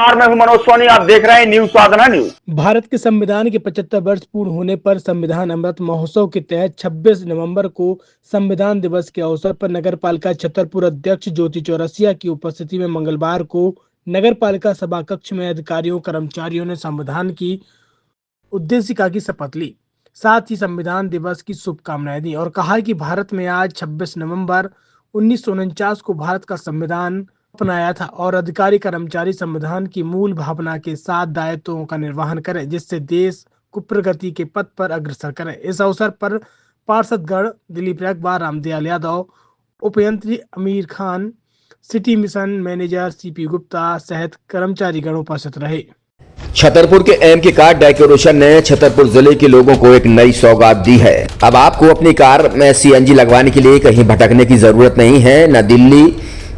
मैं हूं मनोज सोनी, आप देख रहे हैं न्यूज साधना न्यूज। भारत के संविधान के 75 वर्ष पूर्ण होने पर संविधान अमृत महोत्सव के तहत 26 नवंबर को संविधान दिवस के अवसर पर नगर पालिका छतरपुर अध्यक्ष ज्योति चौरसिया की उपस्थिति में मंगलवार को नगर पालिका सभा कक्ष में अधिकारियों कर्मचारियों ने संविधान की उद्देशिका की शपथ ली। साथ ही संविधान दिवस की शुभकामनाएं दी और कहा कि भारत में आज 26 नवंबर 1949 को भारत का संविधान अपनाया था और अधिकारी कर्मचारी संविधान की मूल भावना के साथ दायित्वों का निर्वहन करें, जिससे देश को प्रगति के पथ पर अग्रसर करें। इस अवसर पर पार्षदगण दिलीप रैकबार, रामदयाल यादव, उपयंत्री Aamir Khan, city mission manager CP Gupta सहित कर्मचारी गण उपस्थित रहे। छतरपुर के एमके कार डेकोरेशन ने छतरपुर जिले के लोगों को एक नई सौगात दी है। अब आपको अपनी कार में सीएनजी लगवाने के लिए कहीं भटकने की जरूरत नहीं है, न दिल्ली,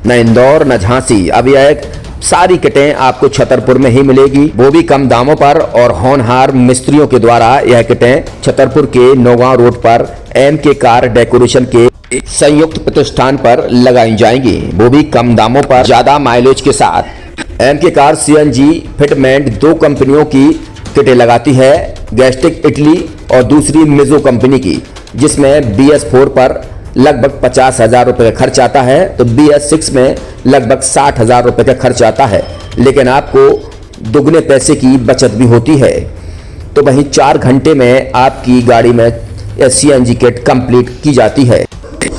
न इंदौर, न झांसी। अब यह सारी किटें आपको छतरपुर में ही मिलेगी, वो भी कम दामों पर। और होनहार मिस्त्रियों के द्वारा यह किटें छतरपुर के नौगांव रोड पर एमके कार डेकोरेशन के संयुक्त प्रतिष्ठान पर लगाई जाएंगी, वो भी कम दामों पर, ज्यादा माइलेज के साथ। एमके कार सीएनजी फिटमेंट 2 कंपनियों की किटें लगाती है, गैस्ट्रिक इटली और दूसरी मिजो कंपनी की, जिसमें BS4 पर लगभग 50,000 रुपए का खर्च आता है, तो BS6 में लगभग 60,000 रुपए का खर्च आता है, लेकिन आपको दुगने पैसे की बचत भी होती है। तो वहीं 4 घंटे में आपकी गाड़ी में सीएनजी किट कंप्लीट की जाती है।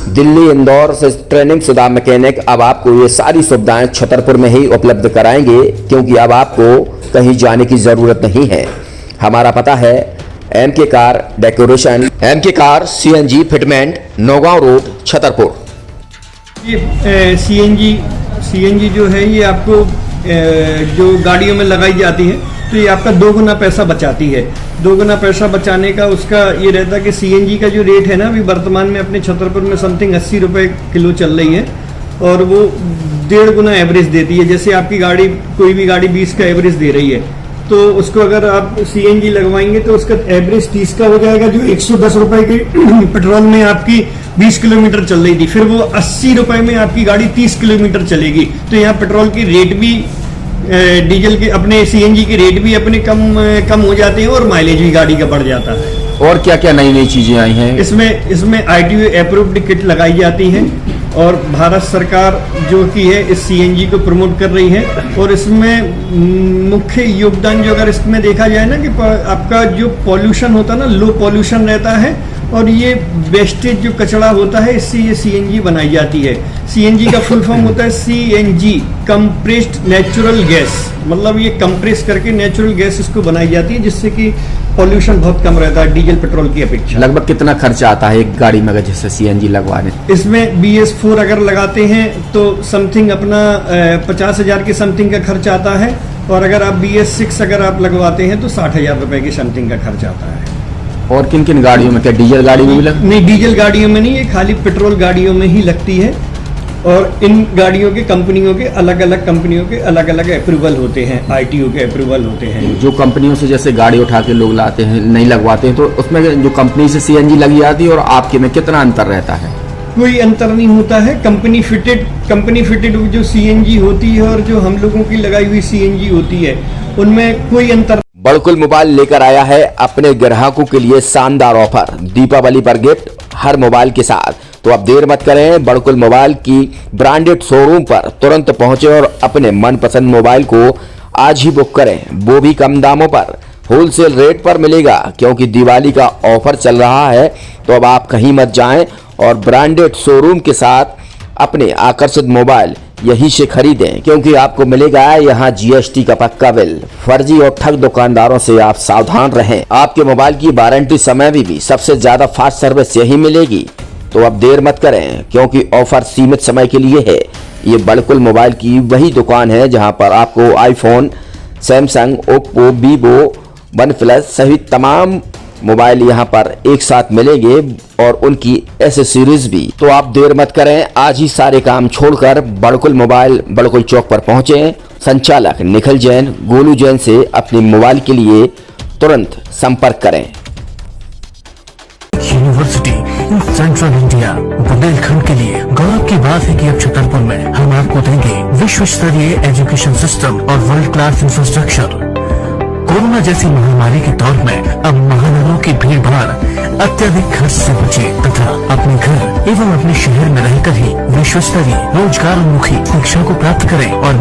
दिल्ली, इंदौर से ट्रेनिंग शुदा मैकेनिक अब आपको ये सारी सुविधाएं छतरपुर में ही उपलब्ध कराएंगे, क्योंकि अब आपको कहीं जाने की जरूरत नहीं है। हमारा पता है MK car decoration, MK car CNG fitment, Naugaon road, Chhatarpur. ये सीएनजी जो है ये आपको जो गाड़ियों में लगाई जाती है, तो ये आपका 2 गुना पैसा बचाती है। 2 गुना पैसा बचाने का उसका ये रहता है कि सीएनजी का जो रेट है ना, अभी वर्तमान में अपने छतरपुर में समथिंग 80 रुपये किलो चल रही है, और वो 1.5 गुना एवरेज देती है। जैसे आपकी गाड़ी, कोई भी गाड़ी 20 का एवरेज दे रही है, तो उसको अगर आप सीएनजी लगवाएंगे तो उसका एवरेज 30 का हो जाएगा, जो 110 रुपए के पेट्रोल में आपकी 20 किलोमीटर चल रही थी, फिर वो 80 रुपए में आपकी गाड़ी 30 किलोमीटर चलेगी। तो यहाँ पेट्रोल की रेट भी, डीजल के, अपने सीएनजी के रेट भी अपने कम हो जाते हैं और माइलेज भी गाड़ी का बढ़ जाता है। और क्या क्या नई नई चीजें आई हैं इसमें ITO अप्रूव्ड किट लगाई जाती है, और भारत सरकार जो की है इस सीएनजी को प्रमोट कर रही है। और इसमें मुख्य योगदान जो अगर इसमें देखा जाए ना, कि आपका जो पॉल्यूशन होता है ना, लो पॉल्यूशन रहता है, और ये वेस्टेज जो कचरा होता है, इससे ये सीएनजी बनाई जाती है। सीएनजी का फुल फॉर्म होता है CNG, कंप्रेस्ड नेचुरल गैस, मतलब ये कंप्रेस करके नेचुरल गैस इसको बनाई जाती है, जिससे कि पॉल्यूशन बहुत कम रहता है डीजल पेट्रोल की अपेक्षा। लगभग कितना खर्चा आता है एक गाड़ी में अगर जैसे सीएनजी लगवाने? इसमें BS4 अगर लगाते हैं तो समथिंग अपना 50,000 के समथिंग का खर्च आता है, और अगर आप BS6 अगर आप लगवाते हैं तो 60,000 रुपए के समथिंग का खर्च आता है। और किन किन गाड़ियों में, क्या डीजल गाड़ियों में भी नहीं, डीजल गाड़ियों में नहीं, ये खाली पेट्रोल गाड़ियों में ही लगती है। और इन गाड़ियों के कंपनियों के अलग अलग अप्रूवल होते हैं, ITO के अप्रूवल होते हैं। जो कंपनियों से जैसे गाड़ी उठा के लोग लाते हैं, नहीं लगवाते हैं, तो उसमें जो कंपनी से सीएनजी लगी जाती है और आपके में कितना अंतर रहता है? कोई अंतर नहीं होता है। कंपनी फिटेड जो सीएनजी होती है और जो हम लोगों की लगाई हुई सीएनजी होती है, उनमें कोई अंतर। बड़कुल मोबाइल लेकर आया है अपने ग्राहकों के लिए शानदार ऑफर, दीपावली पर गिफ्ट हर मोबाइल के साथ। तो अब देर मत करें, बड़कुल मोबाइल की ब्रांडेड शोरूम पर तुरंत पहुंचे और अपने मनपसंद मोबाइल को आज ही बुक करें, वो भी कम दामों पर, होलसेल रेट पर मिलेगा, क्योंकि दिवाली का ऑफर चल रहा है। तो अब आप कहीं मत जाएं और ब्रांडेड शोरूम के साथ अपने आकर्षित मोबाइल यहीं से खरीदें, क्योंकि आपको मिलेगा यहाँ GST का पक्का बिल। फर्जी और ठग दुकानदारों से आप सावधान रहें। आपके मोबाइल की वारंटी समय में भी सबसे ज्यादा फास्ट सर्विस यही मिलेगी। तो अब देर मत करें, क्योंकि ऑफर सीमित समय के लिए है। ये बड़कुल मोबाइल की वही दुकान है जहां पर आपको iPhone, Samsung, Oppo, Vivo, OnePlus सहित तमाम मोबाइल यहां पर एक साथ मिलेंगे, और उनकी एसेसरीज भी। तो आप देर मत करें, आज ही सारे काम छोड़कर बड़कुल मोबाइल बड़कुल चौक पर पहुंचे। संचालक निखिल जैन, गोलू जैन से अपने मोबाइल के लिए तुरंत संपर्क करें। यूनिवर्सिटी सेंट्रल इंडिया बुंदेलखंड के लिए गौरव की बात है कि अब छतरपुर में हम आपको देंगे विश्व स्तरीय एजुकेशन सिस्टम और वर्ल्ड क्लास इंफ्रास्ट्रक्चर। कोरोना जैसी महामारी के दौर में अब महानगरों की भीड़ भाड़ अत्यधिक खर्च से बचे तथा अपने घर एवं अपने शहर में रहकर ही विश्व स्तरीय रोजगार उन्मुखी शिक्षा को प्राप्त करें और